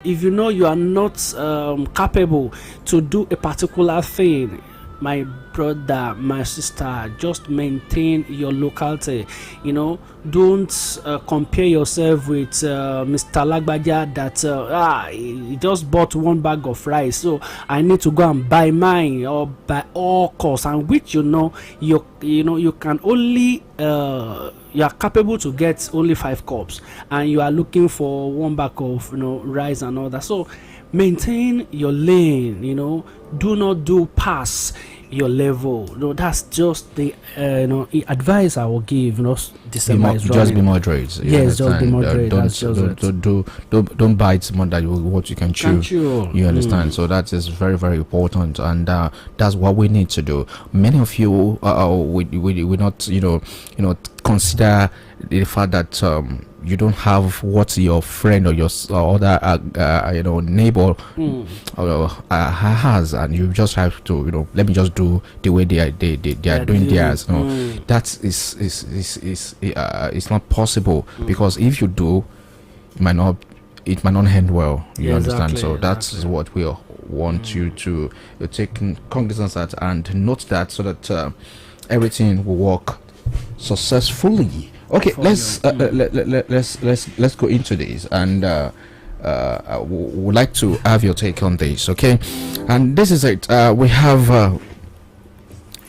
if you know you are not capable to do a particular thing, my brother, my sister, just maintain your locality. Don't compare yourself with Mr. Lagbaja that he just bought one bag of rice, so I need to go and buy mine, or by all costs, and which you can only you are capable to get only 5 cups, and you are looking for one bag of rice and all that. So maintain your lane. Do not do pass your level. That's just the advice I will give. December is running. Just be moderate. Yes, just be moderate. Don't bite more than what you can chew. You understand? So that is very, very important, and that's what we need to do. Many of you we not consider the fact that you don't have what your friend or your other neighbor has, and you just have to let me just do the way they are doing theirs. That is it's not possible, because if you do, it might not end well. You understand? So that's what we want you to take cognizance at and note that, so that everything will work successfully. Okay, let's go into this, and would like to have your take on this. Okay, and this is it. We have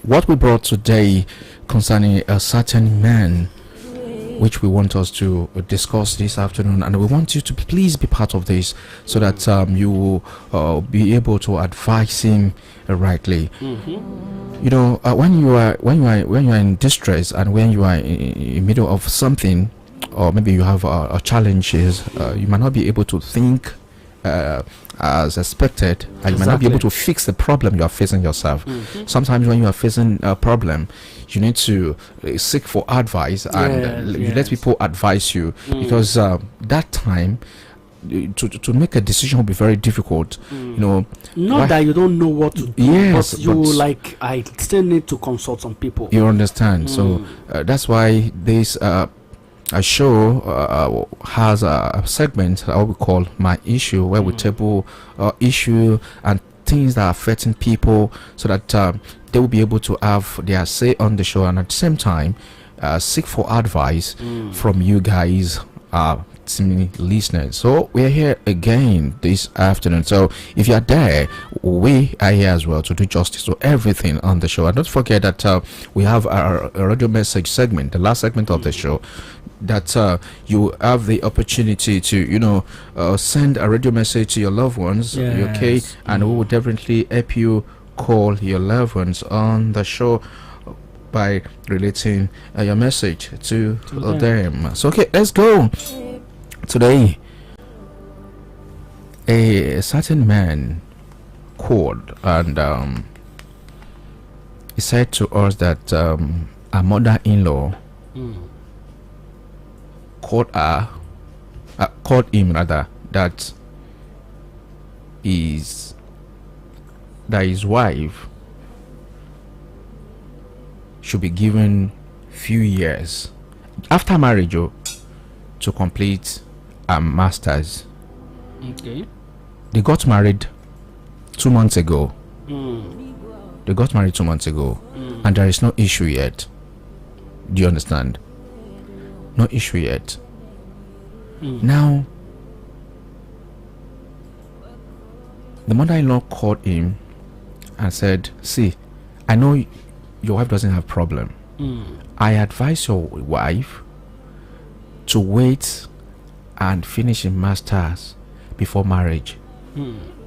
what we brought today concerning a certain man, which we want us to discuss this afternoon, and we want you to please be part of this, so that you will be able to advise him rightly. When you are in distress, and when you are in the middle of something, or maybe you have challenges, you might not be able to think as expected, and you might not be able to fix the problem you are facing yourself. Sometimes when you are facing a problem, you need to seek for advice, and you let people advise you, because that time to make a decision will be very difficult. Not that you don't know what to do, but I still need to consult some people. You understand? So that's why this a show has a segment that we call My Issue, where we table issue and things that are affecting people, so that they will be able to have their say on the show, and at the same time seek for advice from you guys, listeners. So we're here again this afternoon. So if you're there, we are here as well to do justice to everything on the show. And don't forget that we have our radio message segment, the last segment of the show, that you have the opportunity to send a radio message to your loved ones. Okay, and we will definitely help you call your loved ones on the show by relating your message to them. So okay, let's go. Today, a certain man called, and he said to us that a mother-in-law called him rather, that his wife should be given few years after marriage to complete a master's. Okay. They got married 2 months ago. They got married 2 months ago, and there is no issue yet. Do you understand? No issue yet. Now, the mother-in-law called him and said, "See, I know your wife doesn't have problem. I advise your wife to wait and finish a master's before marriage."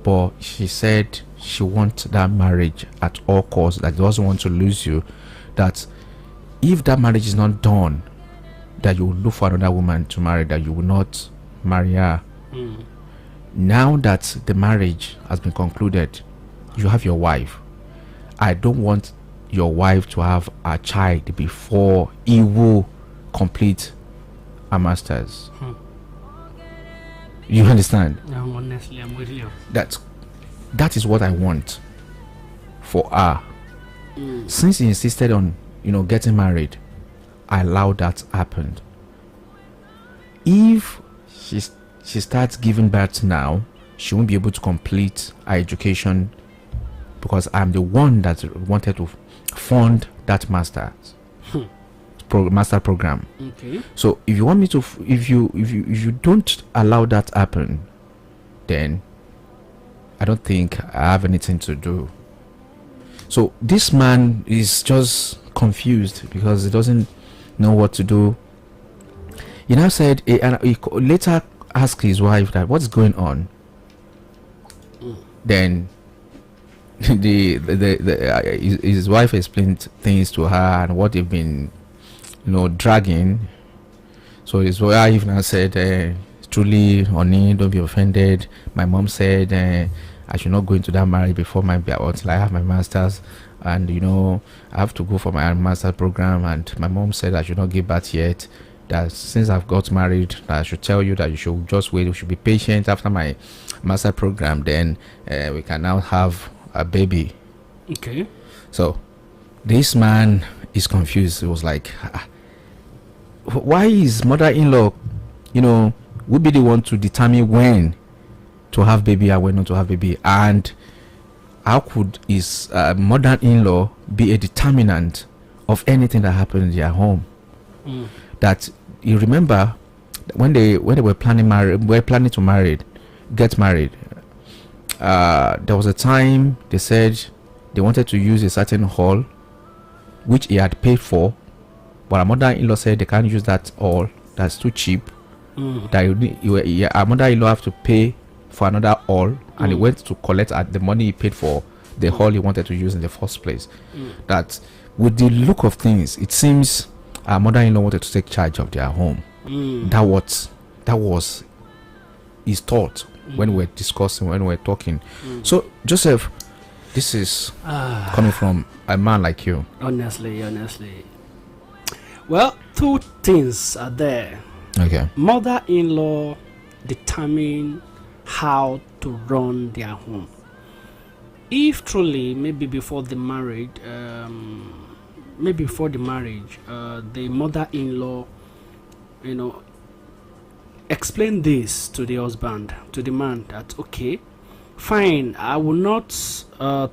But she said she wants that marriage at all costs, that doesn't want to lose you, that if that marriage is not done, that you will look for another woman to marry, that you will not marry her. Now that the marriage has been concluded, you have your wife. I don't want your wife to have a child before he will complete a master's. You understand? Honestly, I'm with you. That is what I want for her. Since he insisted on getting married, I allowed that happen. If she starts giving birth now, she won't be able to complete her education because I'm the one that wanted to fund that master program. Okay. So if you want me to, if you don't allow that happen, then I don't think I have anything to do. So this man is just confused because he doesn't know what to do. He now said, and he later asked his wife that what's going on. Then his wife explained things to her and what they've been, dragging. So his wife now said, truly, honey, don't be offended. My mom said I should not go into that marriage before until I have my master's, and I have to go for my master's program. And my mom said I should not give birth yet. That since I've got married, that I should tell you that you should just wait. You should be patient after my master program. Then we can now have a baby. Okay. So this man is confused. He was like, why is mother-in-law, would be the one to determine when to have baby and when not to have baby? And how could his mother-in-law be a determinant of anything that happened in their home? That you remember when they were planning to get married, there was a time they said they wanted to use a certain hall which he had paid for, but our mother-in-law said they can't use that hall, that's too cheap. That our mother-in-law have to pay for another hall, and he went to collect the money he paid for the hall he wanted to use in the first place. That with the look of things, it seems our mother-in-law wanted to take charge of their home. That was his thought when we were talking. So Joseph, this is coming from a man like you. Honestly. Well, two things are there. Okay. Mother-in-law determine how to run their home. If truly, maybe before the marriage, the mother-in-law, explain this to the husband, to the man, that okay, fine, I will not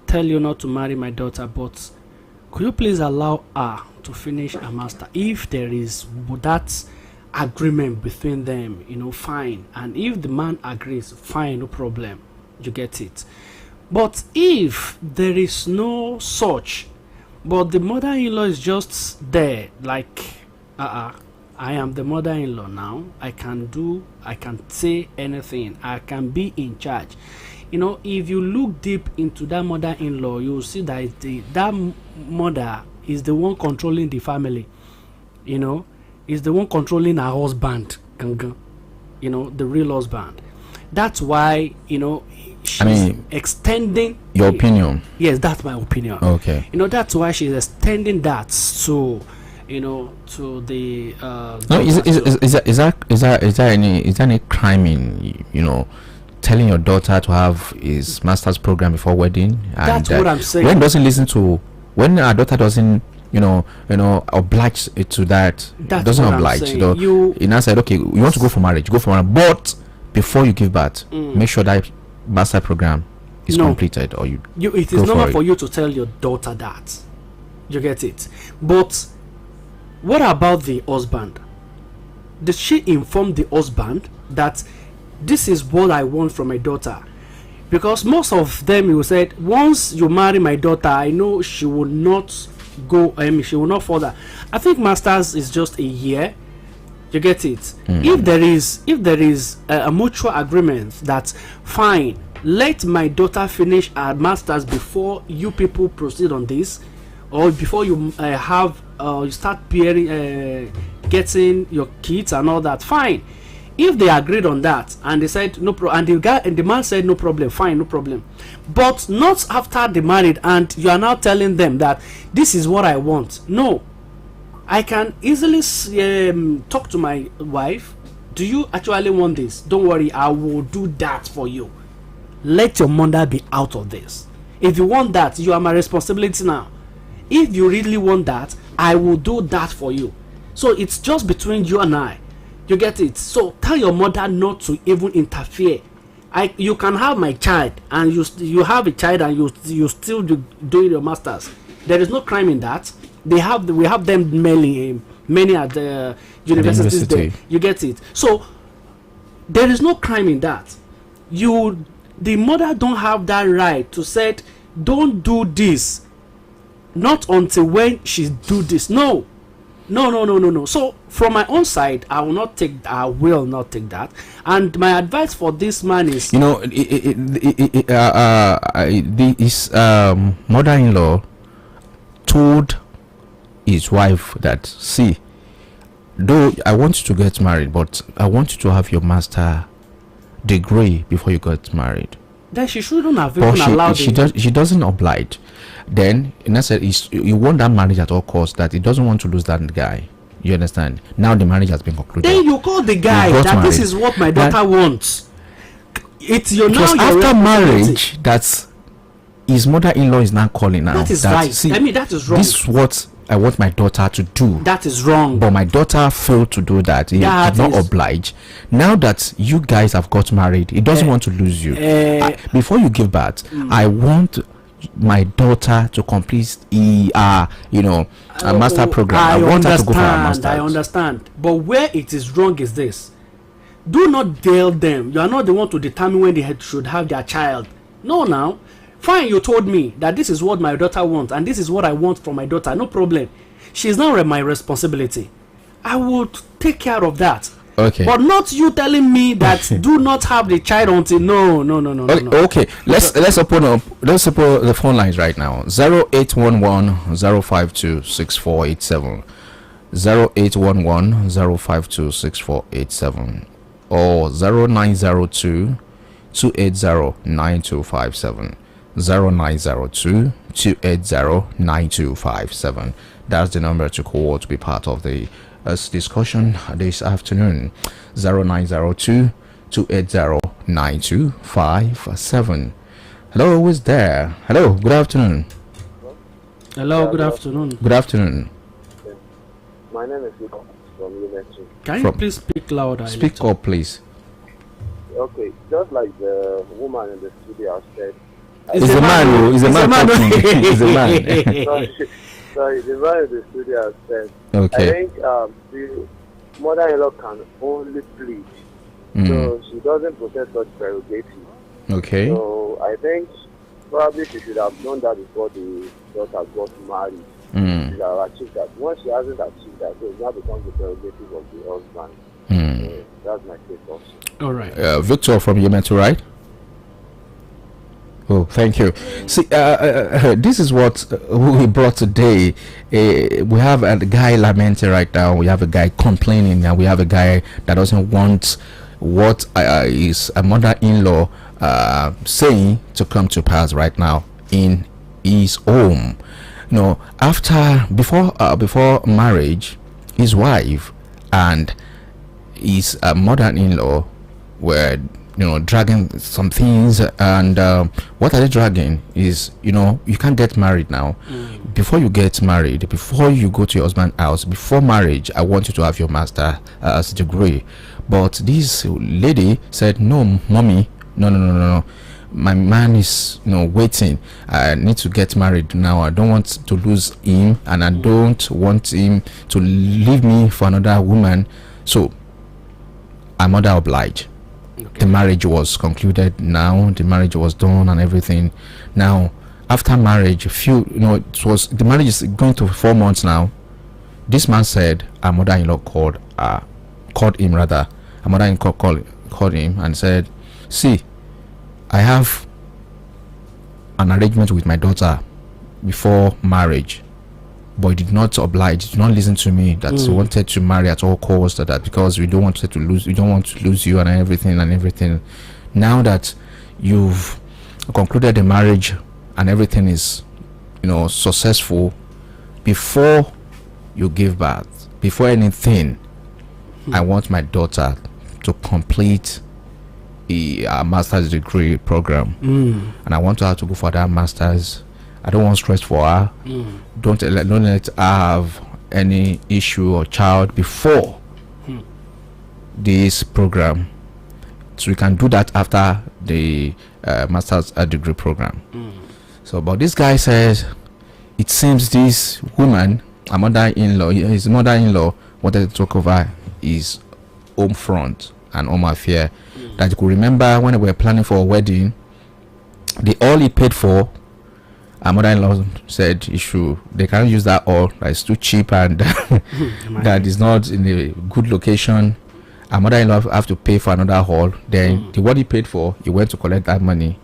tell you not to marry my daughter, but could you please allow her to finish her master? If there is that agreement between them, fine. And if the man agrees, fine, no problem. You get it. But if there is no such, but the mother-in-law is just there, like, I am the mother-in-law now. I can say anything. I can be in charge. If you look deep into that mother-in-law, you will see that that mother is the one controlling the family. Is the one controlling her husband, the real husband. That's why, she's extending. Your opinion? Yes, that's my opinion. Okay. That's why she's extending that to the. No, is there any crime in telling your daughter to have his master's program before wedding? That's what I'm saying. When our daughter doesn't oblige to that, doesn't oblige. You now said, okay, you want to go for marriage, but before you give birth, make sure that master program is completed, or it is normal for you to tell your daughter that. You get it. But what about the husband? Did she inform the husband that this is what I want from my daughter? Because most of them, you said, once you marry my daughter, I know she will not go. She will not further. I think masters is just a year. You get it. If there is a mutual agreement that fine, let my daughter finish her masters before you people proceed on this, or before you you start getting your kids and all that, fine. If they agreed on that and they said no problem, and the man said no problem, fine, no problem. But not after they married and you are now telling them that this is what I want. No, I can easily talk to my wife. Do you actually want this? Don't worry, I will do that for you. Let your mother be out of this. If you want that, you are my responsibility now. If you really want that, I will do that for you. So it's just between you and I. You get it? So tell your mother not to even interfere. you can have my child, and you have a child, and you still doing your masters. There is no crime in that. We have them many at the universities there. You get it? So there is no crime in that. The mother don't have that right to say, don't do this, not until when she do this. No. So from my own side, I will not take that. And my advice for this man is, his mother-in-law told his wife that, see, though I want you to get married, but I want you to have your master degree before you get married. Then she shouldn't have even allowed it. She doesn't oblige. Then, and I said, you want that marriage at all costs, that he doesn't want to lose that guy. You understand? Now the marriage has been concluded. Then you call the guy that this is what my daughter wants. It's your now. After marriage, that's his mother-in-law is now calling now. That is right. See, that is wrong. This is what I want my daughter to do. That is wrong. But my daughter failed to do that. He did not oblige. Now that you guys have got married, he doesn't want to lose you. Before you give birth, I want my daughter to complete a master program. I want her to go for a master. I understand. But where it is wrong is this: do not tell them. You are not the one to determine when they should have their child. No, now. Fine, you told me that this is what my daughter wants, and this is what I want from my daughter. No problem. She is now my responsibility. I will take care of that. Okay. But not you telling me that do not have the child until no. Okay. Let's open the phone lines right now. 0811-052-6487, 0811-052-6487, or 0902-280-9257. 0902-280-9257. That's the number to call to be part of the discussion this afternoon. 0902-280-9257. Hello, who is there? Hello, good afternoon. Hello, good afternoon. Good afternoon. My name is Luke from Unity. Can you please speak louder? Speak up, please. Okay, just like the woman in the studio said. He's a man. He's a man. He's a man. Sorry, the man in the studio said. Okay. I think the mother-in-law can only plead, so she doesn't possess such prerogative. Okay. So I think probably she should have done that before the daughter got married. She should have achieved that. Once she hasn't achieved that, so it now becomes the prerogative of the husband. So that's my take also. All right. Victor from Yemen, right? Oh, thank you. See, this is what we brought today. We have a guy lamenting right now. We have a guy complaining, and we have a guy that doesn't want what is a mother-in-law saying to come to pass right now in his home. Before marriage, his wife and his mother-in-law were dragging some things, and what are they dragging is you can't get married now. Before you get married, before you go to your husband's house, before marriage, I want you to have your master's degree. But this lady said, no, mommy, no, my man is waiting. I need to get married now. I don't want to lose him, and I don't want him to leave me for another woman. So I'm mother obliged. Okay. The marriage was concluded. Now the marriage was done and everything. Now after marriage, the marriage is going to 4 months now. This man said our mother-in-law called him rather. Our mother-in-law called him and said, see, I have an arrangement with my daughter before marriage, but he did not oblige, did not listen to me, that he wanted to marry at all costs, that because we don't want to lose you and everything. Now that you've concluded the marriage and everything is successful, before you give birth, before anything, I want my daughter to complete a master's degree program, and I want her to go for that master's. I don't want stress for her. Don't let her have any issue or child before this program. So we can do that after the master's degree program. So, but this guy says it seems this woman, his mother-in-law, wanted to take over his home front and home affair. That you could remember when they were planning for a wedding, all he paid for, our mother-in-law said they can't use that all, that is too cheap and that is not in a good location. Our mother-in-law have to pay for another hall. Then what he paid for, he went to collect that money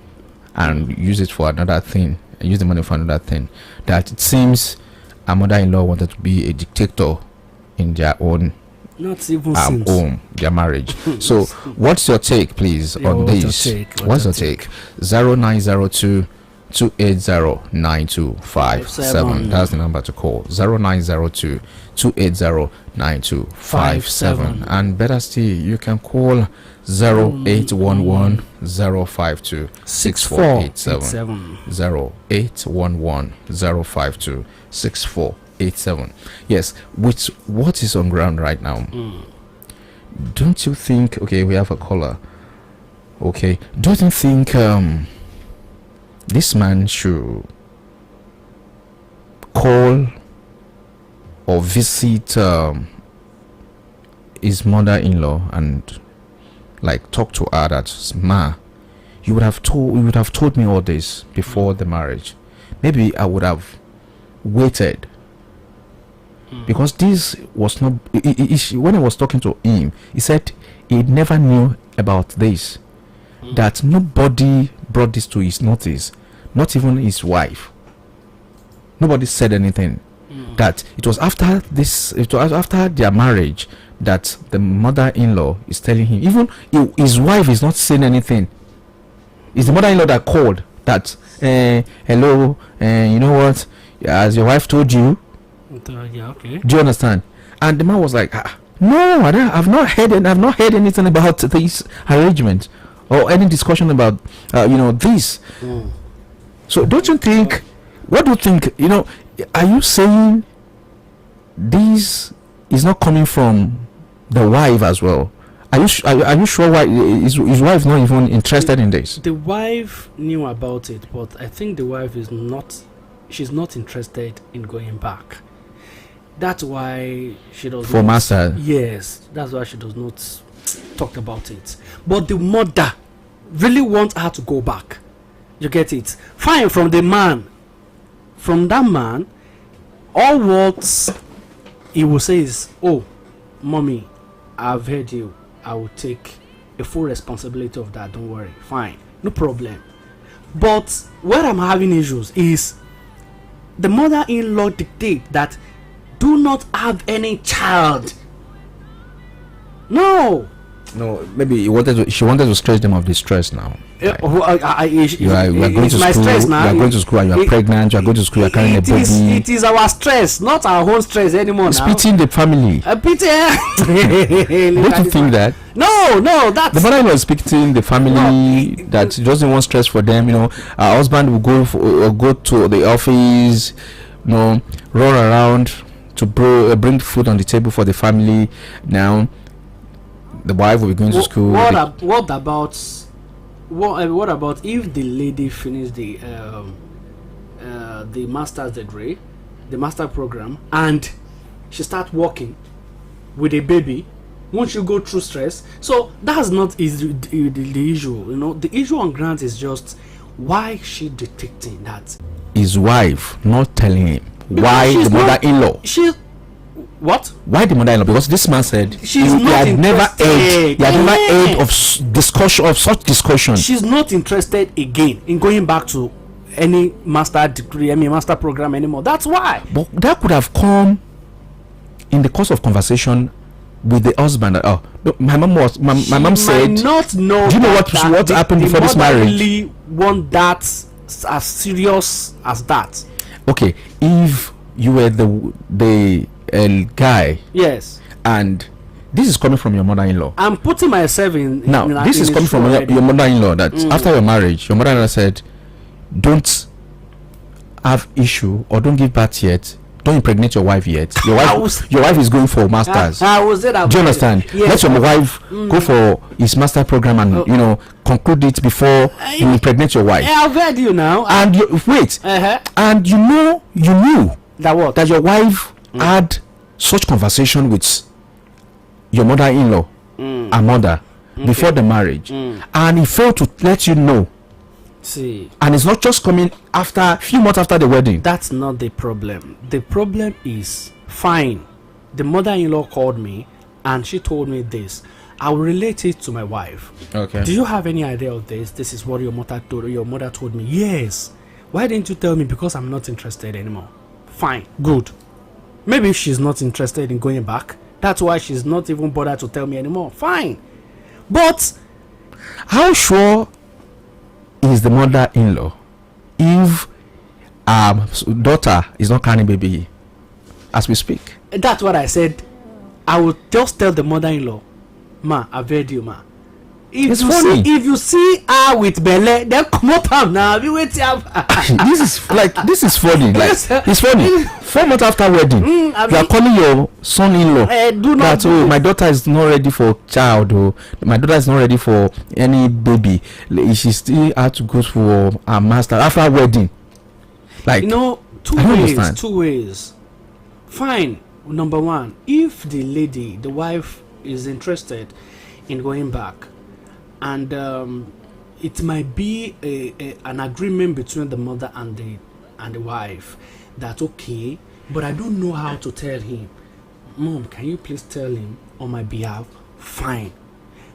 and use it for another thing, and use the money for another thing. That it seems our mother-in-law wanted to be a dictator in their own not even since home, their marriage. So what's your take, please, on this? What's your take? 0902 280-9257. That's the number to call. 0902 280-9257. And better still, you can call 0811 052 6487. 0811 052 6487. Yes, which what is on ground right now? Don't you think? Okay, we have a caller. Okay, don't you think this man should call or visit his mother-in-law and like talk to her that, ma, you would have told me all this before the marriage. Maybe I would have waited, because this was not when I was talking to him, he said he never knew about this, that nobody brought this to his notice, not even his wife. Nobody said anything. That it was after their marriage that the mother-in-law is telling him. Even his wife is not saying anything. It's the mother-in-law that called that, hello, you know what, as your wife told you. Yeah, okay. Do you understand? And the man was like, no, I've not heard anything about this arrangement or any discussion about this. So don't you think, what do you think, are you saying this is not coming from the wife as well? Are you sure why his wife not even interested in this? The wife knew about it, but I think the wife she's not interested in going back. That's why she does for master. Yes, that's why she does not talk about it. But the mother really wants her to go back. You get it? Fine, from that man, all what he will say is, oh, mommy, I've heard you, I will take a full responsibility of that, don't worry, fine, no problem. But where I'm having issues is the mother-in-law dictate that do not have any child. No, maybe she wanted to stress them of the stress now. You are going to school. You are going to school and you are pregnant. You are going to school. You are carrying a baby. It is our stress, not our own stress anymore. It's pitying the family. Don't you think that? No, that's the mother-in-law is pitying the family, that she doesn't want stress for them. Her husband will go to the office, run around to bring food on the table for the family. Now the wife will be going to school. What about if the lady finished the master's degree, the master program, and she start working with a baby? Won't you go through stress? So that's not the issue. The issue on ground is just why she dictating that. His wife not telling him. Why the mother-in-law? What? Why the mother-in-law? Because this man said he had never heard of discussion of such discussion. She's not interested again in going back to any master degree, any master program anymore. That's why. But that could have come in the course of conversation with the husband. My mom said. Not know. Do you know what happened before this marriage? Really want that as serious as that? Okay, if you were the guy, yes, and this is coming from your mother-in-law. I'm putting myself in. This is coming from your mother-in-law. That after your marriage, your mother-in-law said, "Don't have issue or don't give birth yet. don't impregnate your wife yet. Your I wife, was- your wife is going for masters. I will say that. Do you understand? Yes. Let your wife go for his master program and conclude it before you impregnate your wife. I've heard you now. And you wait, and you knew That what? that your wife had such conversation with your mother-in-law, her mother, before the marriage, and he failed to let you know. See, And it's not just coming after a few months after the wedding. that's not the problem. The problem is, fine, the mother-in-law called me and she told me this. I will relate it to my wife. Okay. Do you have any idea of this? This is what your mother told me. Yes. Why didn't you tell me? Because I'm not interested anymore. Fine, good. Maybe she's not interested in going back. That's why she's not even bothered to tell me anymore. Fine. But How sure is the mother-in-law if daughter is not carrying baby as we speak? that's what I said. I will just tell the mother-in-law, ma, I've heard you, ma. It's funny. If you see her with belle, then come up am now. Be waiting. this is funny. Like, Yes. it's funny. 4 months after wedding, you are mean- calling your son-in-law Do not that do my daughter is not ready for child, or my daughter is not ready for any baby. She still had to go for a master after wedding. Like, You know, I don't understand. two ways. Fine. Number one, if the lady, the wife, is interested in going back, and it might be an agreement between the mother and the wife that, okay, but I don't know how to tell him. Mom, can you please tell him on my behalf? Fine.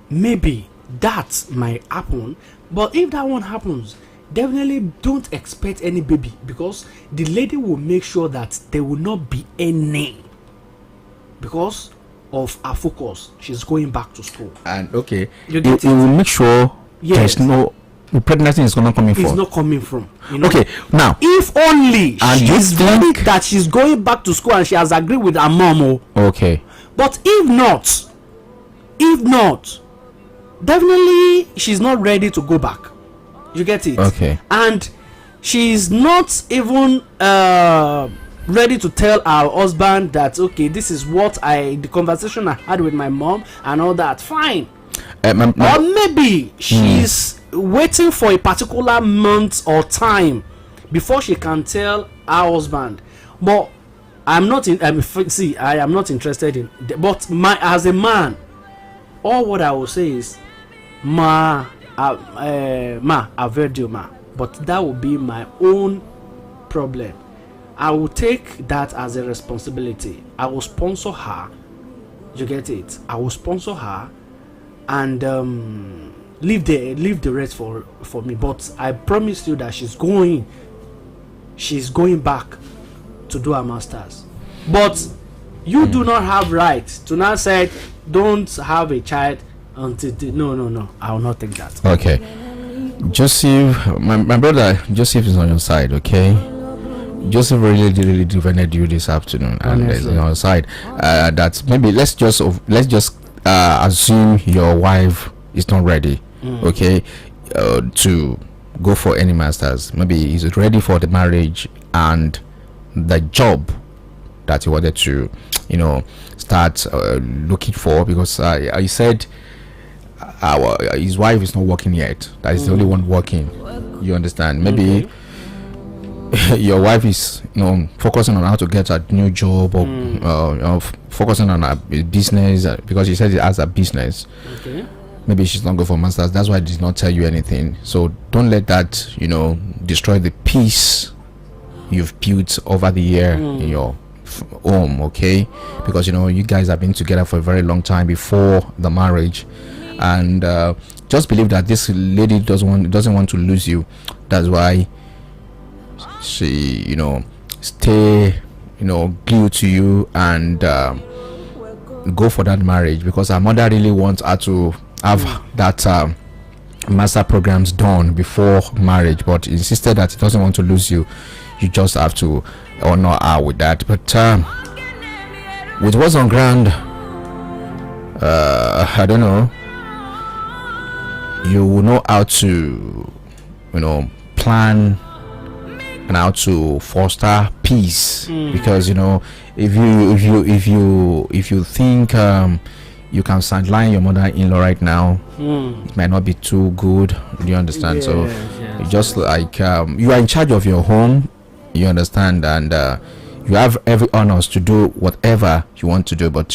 Maybe that might happen, but if that one happens, definitely don't expect any baby, because the lady will make sure that there will not be any, because of her focus. She's going back to school. and okay, You it get it? will make sure Yes. there's no the pregnancy is not coming It's from. not coming from, you know? Okay, now, If only And you she's ready think- that she's going back to school and she has agreed with her mom. okay, But if not, definitely she's not ready to go back. You get it? Okay. And she's not even ready to tell her husband that, okay, this is what the conversation I had with my mom and all that. Fine. Or maybe she's waiting for a particular month or time before she can tell her husband. But I am not interested in. But as a man, all what I will say is, ma, I've heard you, ma. But that will be my own problem. I will take that as a responsibility. I will sponsor her. You get it? I will sponsor her, and leave the rest for me. But I promise you that she's going back to do her masters. But you do not have right to now say don't have a child until no, I will not take that. okay. Joseph, my brother Joseph is on your side, okay? Joseph really defended you this afternoon, and is on your side. That maybe let's just assume your wife is not ready, okay, to go for any masters. Maybe he's ready for the marriage and the job that he wanted to, start looking for, because he said his wife is not working yet. That is the only one working. You understand? Maybe your wife is focusing on how to get a new job, or focusing on a business, because she said it has a business. Okay. Maybe she's not going for masters. That's why I did not tell you anything. So don't let that destroy the peace you've built over the year in your home, okay? Because you guys have been together for a very long time before the marriage, and just believe that this lady doesn't want to lose you. That's why she stay glued to you and go for that marriage, because her mother really wants her to have that master programs done before marriage, but insisted that he doesn't want to lose you. You just have to honor her with that. But with what's on ground, I don't know, you will know how to plan and how to foster peace. Because if you think you can sideline your mother-in-law right now, it might not be too good. Do you understand? So just like you are in charge of your home, you understand, and you have every honors to do whatever you want to do, but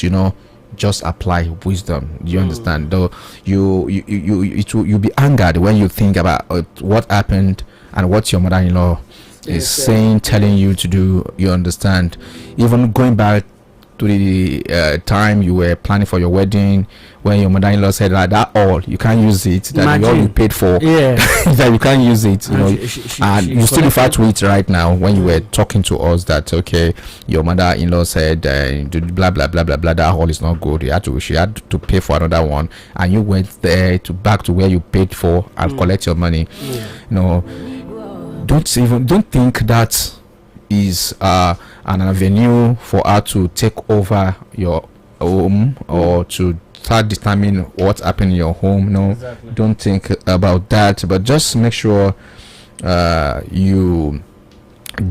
just apply wisdom. Do you understand? Though you'll be angered when you think about what happened and what your mother-in-law is saying, telling you to do. You understand? Even going back to the time you were planning for your wedding, when your mother-in-law said that all you can't use it, that all you paid for, that you can't use it, and you still refer to it right now when you were talking to us that okay, your mother-in-law said blah blah blah blah blah, that all is not good. She had to pay for another one, and you went there to back to where you paid for and collect your money. Don't think that is an avenue for her to take over your home or to start determining what's happening in your home. Don't think about that, but just make sure you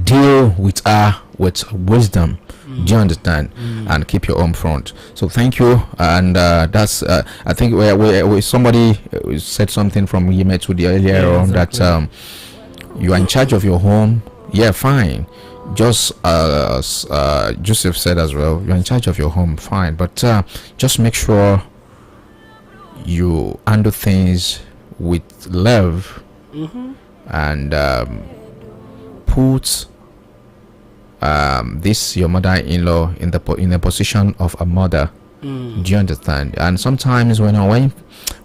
deal with her with wisdom. Do you understand? And keep your home front. So thank you. And that's I think we somebody said something from Yime to the earlier on that you are in charge of your home. Fine. Just Joseph said as well, you're in charge of your home, fine, but just make sure you handle things with love, and put this your mother-in-law in the position of a mother. Do you understand? And sometimes when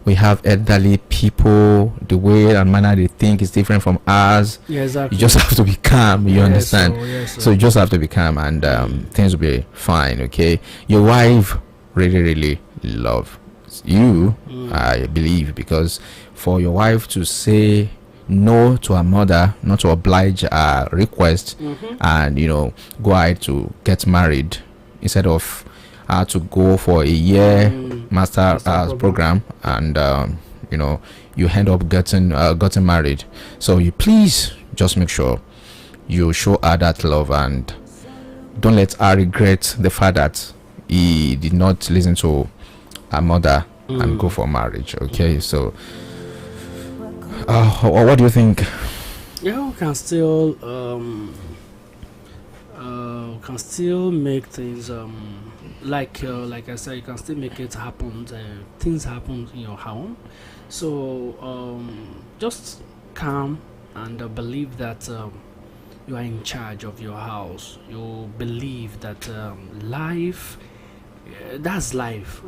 we have elderly people, the way and manner they think is different from ours. You just have to be calm. You understand? So you just have to be calm, and things will be fine. Okay, your wife really loves you, I believe, because for your wife to say no to her mother, not to oblige her request, and go ahead to get married instead of to go for a year master program, and you end up getting married. So you please just make sure you show her that love, and don't let her regret the fact that he did not listen to her mother and go for marriage. Okay, so what do you think? We can still make things like I said, you can still make it happen. Things happen in your home, so just calm and believe that you are in charge of your house. You believe that life, that's life.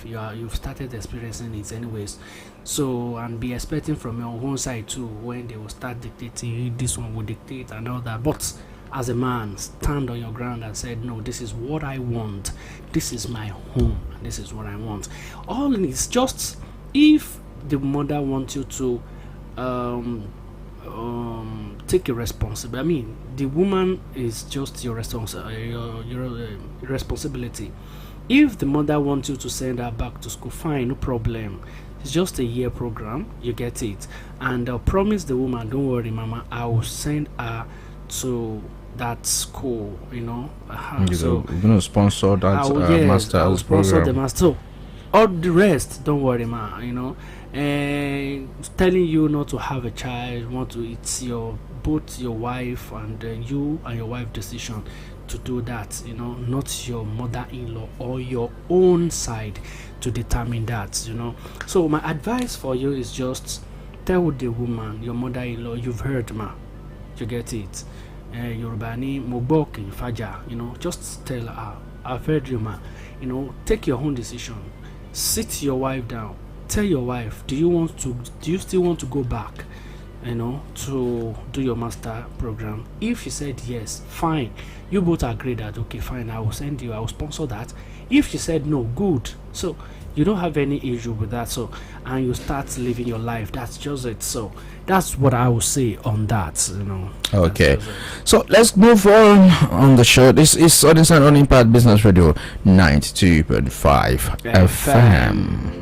You've started experiencing it anyways. So, and be expecting from your own side too, when they will start dictating, this one will dictate and all that. But as a man, stand on your ground and said, no, this is what I want, this is my home, and this is what I want. All it's just, if the mother wants you to take a responsibility, the woman is just your responsibility. If the mother wants you to send her back to school, fine, no problem. It's just a year program, you get it. And I'll promise the woman, don't worry, mama, I will send her to that school, so you're gonna sponsor that master. I will sponsor program. The master. All the rest, don't worry, ma. And telling you not to have a child, it's both your wife and you and your wife decision to do that. Not your mother-in-law or your own side to determine that. So my advice for you is just tell the woman, your mother-in-law, you've heard, ma. You get it. Yorubani Moboki Faja, just tell her, I've heard you, ma. Take your own decision. Sit your wife down. Tell your wife, do you still want to go back, to do your master program? If she said yes, fine. You both agree that okay, fine, I will sponsor that. If she said no, good. So you don't have any issue with that. So, and you start living your life. That's just it. So that's what I will say on that. Okay. So let's move on the show. This is Sudden Sound on Impact Business Radio 92.5 FM.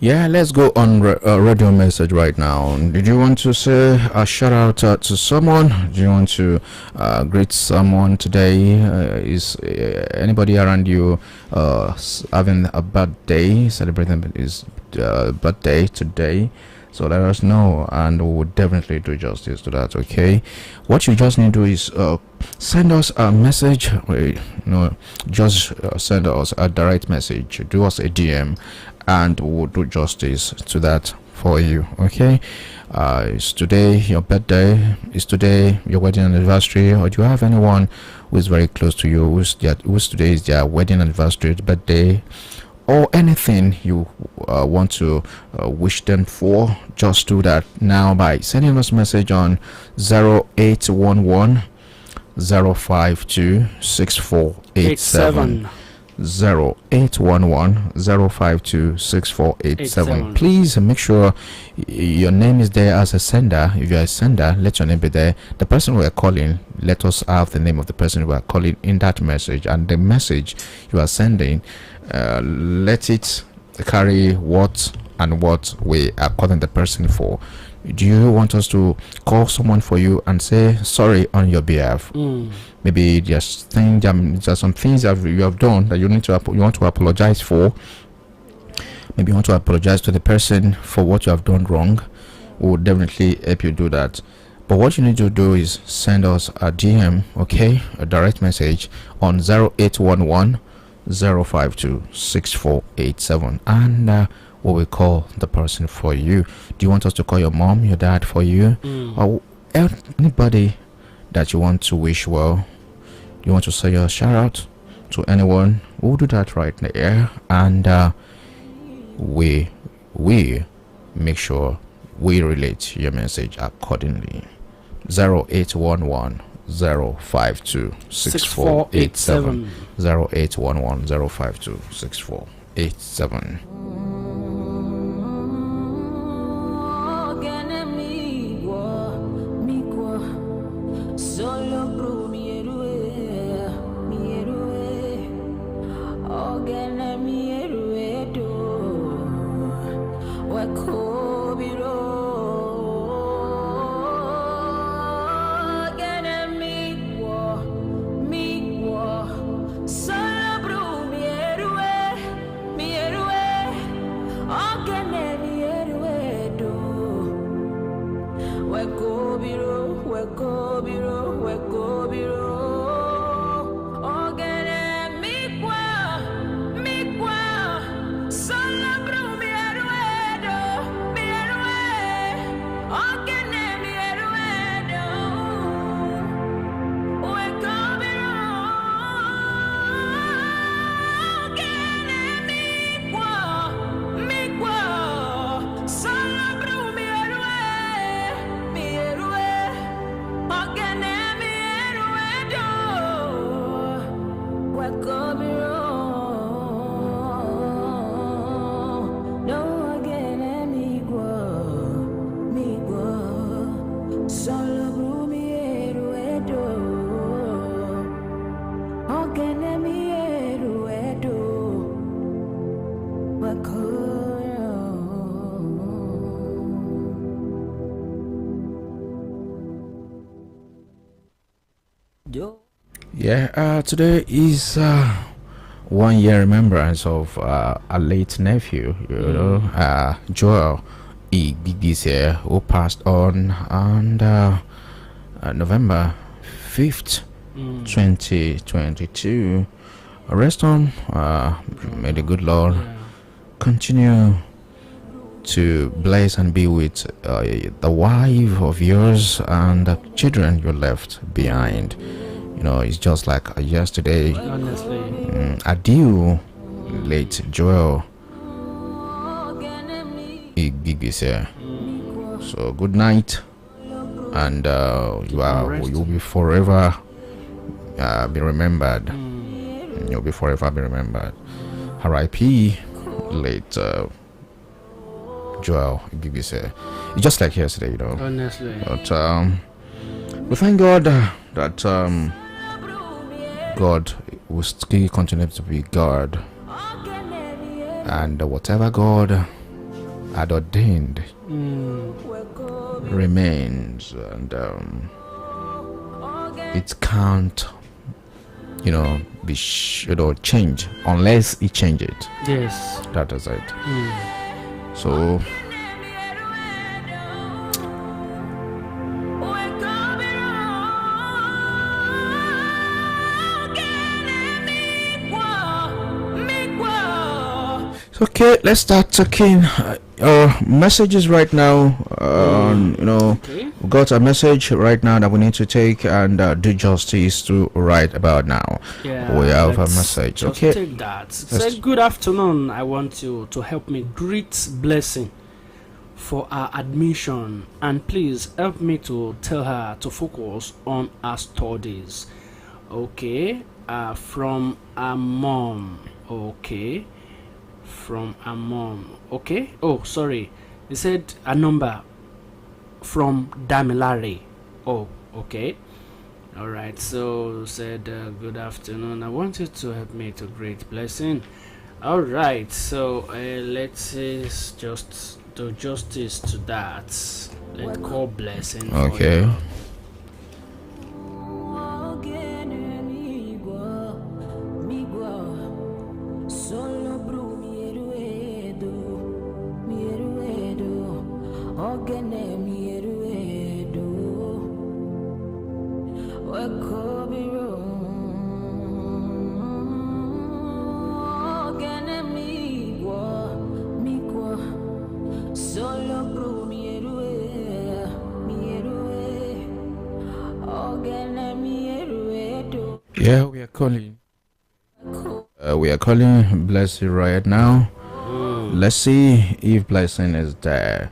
Yeah, let's go on radio message right now. Did you want to say a shout out to someone? Do you want to greet someone today? Is anybody around you having a birthday, celebrating his birthday today? So let us know, and we will definitely do justice to that. Okay, what you just need to do is send us a message. Just send us a direct message. Do us a DM, and we'll do justice to that for you. Okay, is today your birthday? Is today your wedding anniversary? Or do you have anyone who is very close to you who's today is their wedding anniversary, birthday, or anything you want to wish them for? Just do that now by sending us a message on 0811 052 6487. 0811 052 6487. Please make sure your name is there as a sender. If you're a sender, let your name be there. The person we are calling, let us have the name of the person we are calling in that message, and the message you are sending, let it carry what we are calling the person for. Do you want us to call someone for you and say sorry on your behalf? Maybe there's some things that you have done that you want to apologize for. Maybe you want to apologize to the person for what you have done wrong. We will definitely help you do that. But what you need to do is send us a DM, okay, a direct message on 0811 052 6487, and we will call the person for you. Do you want us to call your mom, your dad for you, or anybody that you want to wish well? You want to say your shout out to anyone? We'll do that right there, and we make sure we relate your message accordingly. 0811 052 6487. 0811 052 6487. Yeah, today is 1 year remembrance of a late nephew, Joel Igbigise, who passed on November 5th, 2022. Rest on, may the good Lord continue to bless and be with the wife of yours and the children you left behind. It's just like yesterday. Honestly. Adieu, late Joel Igbigise. So good night, and you'll be forever be remembered. You'll be forever be remembered. R.I.P. late Joel Gibise. It's just like yesterday, Honestly. But we thank God that God will still continue to be God, and whatever God had ordained remains, and it can't, be change unless He change it. Yes. That is it. So okay, let's start talking messages right now. Okay. We got a message right now that we need to take and do justice to right about now. Yeah, We have a let's message. just Okay. take that. Say good afternoon. I want you to help me greet Blessing for our admission, and please help me to tell her to focus on her studies. Okay. From her mom. Okay. From her mom. Okay. Oh, sorry. He said a number from Damilare. Oh, okay. All right. So said good afternoon. I want you to help me to greet Blessing. All right. So let's just do justice to that. Let's call Blessing. for Okay. you. Yeah, we are calling. We are calling Blessing right now. Let's see if Blessing is there.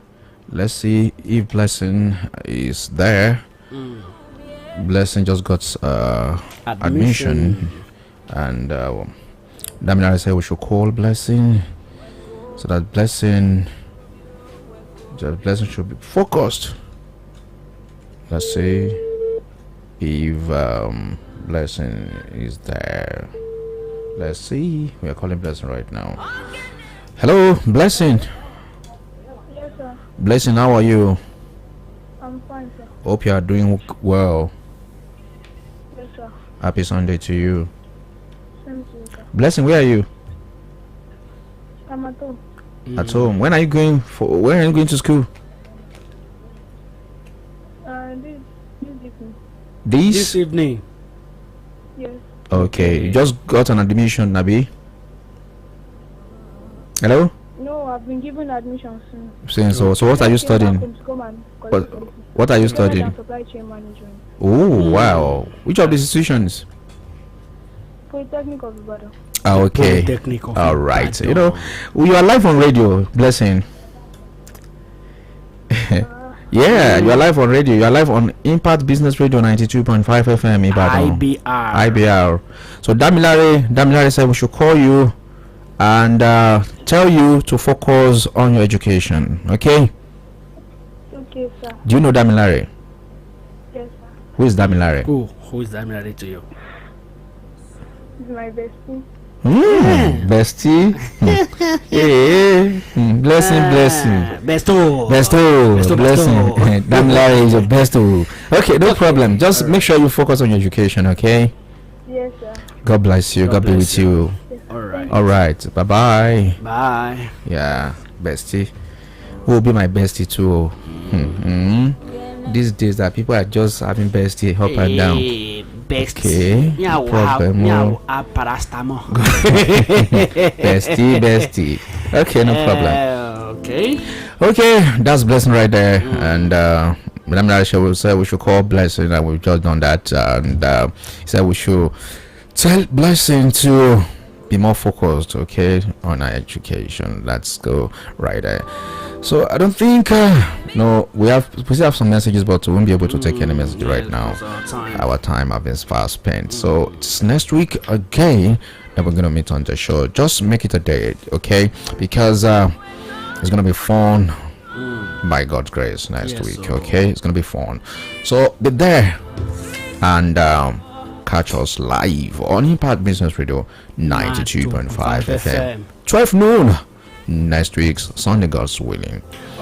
Let's see if Blessing is there. Blessing just got admission, and Damina said we should call Blessing so that Blessing should be focused. Let's see if Blessing is there. Let's see. We are calling Blessing right now. Hello, Blessing. Yes, sir. Blessing, how are you? I'm fine, sir. Hope you are doing well. Yes, sir. Happy Sunday to you. Same to you, sir. Blessing, where are you? I'm at home. At home. When are you going to school? This evening. This evening. Yes. Okay. You just got an admission, Nabi. Hello? No, I've been given admission soon. Saying so what are you studying? What are you studying? Supply chain management. Oh wow. Which of the institutions? Polytechnic of Ibadan. Okay. Polytechnic of All right. Ibadan. You are live on radio, Blessing. Yeah, you are live on radio. You are live on Impact Business Radio 92.5 FM Ibadan. IBR. So Damilare said we should call you and tell you to focus on your education. Okay? Okay, sir. Do you know Damilare? Yes, sir. Who is Damilare? Who is that married to you? This is my bestie. Bestie. Blessing. Besto. Blessing. Damilare is your besto. Okay, no problem. Just make sure you focus on your education, okay? Yes, sir. God bless you. God be bless with you. All right. Bye. Bye. Yeah, bestie. Who will be my bestie too? These days that people are just having bestie up and down. Best. Okay, no problem. Parastamo. Bestie. Okay, no problem. Okay. That's Blessing right there. And Madam Narisha will say we should call Blessing, and we've just done that. And he said we should tell Blessing to be more focused, okay, on our education. Let's go right there. So I don't think we still have some messages, but we won't be able to take any message right now. Our time has been fast spent. So it's next week again that we're gonna meet on the show. Just make it a date, okay? Because It's gonna be fun. By God's grace next Yes, week. so- Okay, it's gonna be fun. So be there and catch us live on Impact Business Radio 92.5 FM. 12 noon next week's Sunday, God's willing.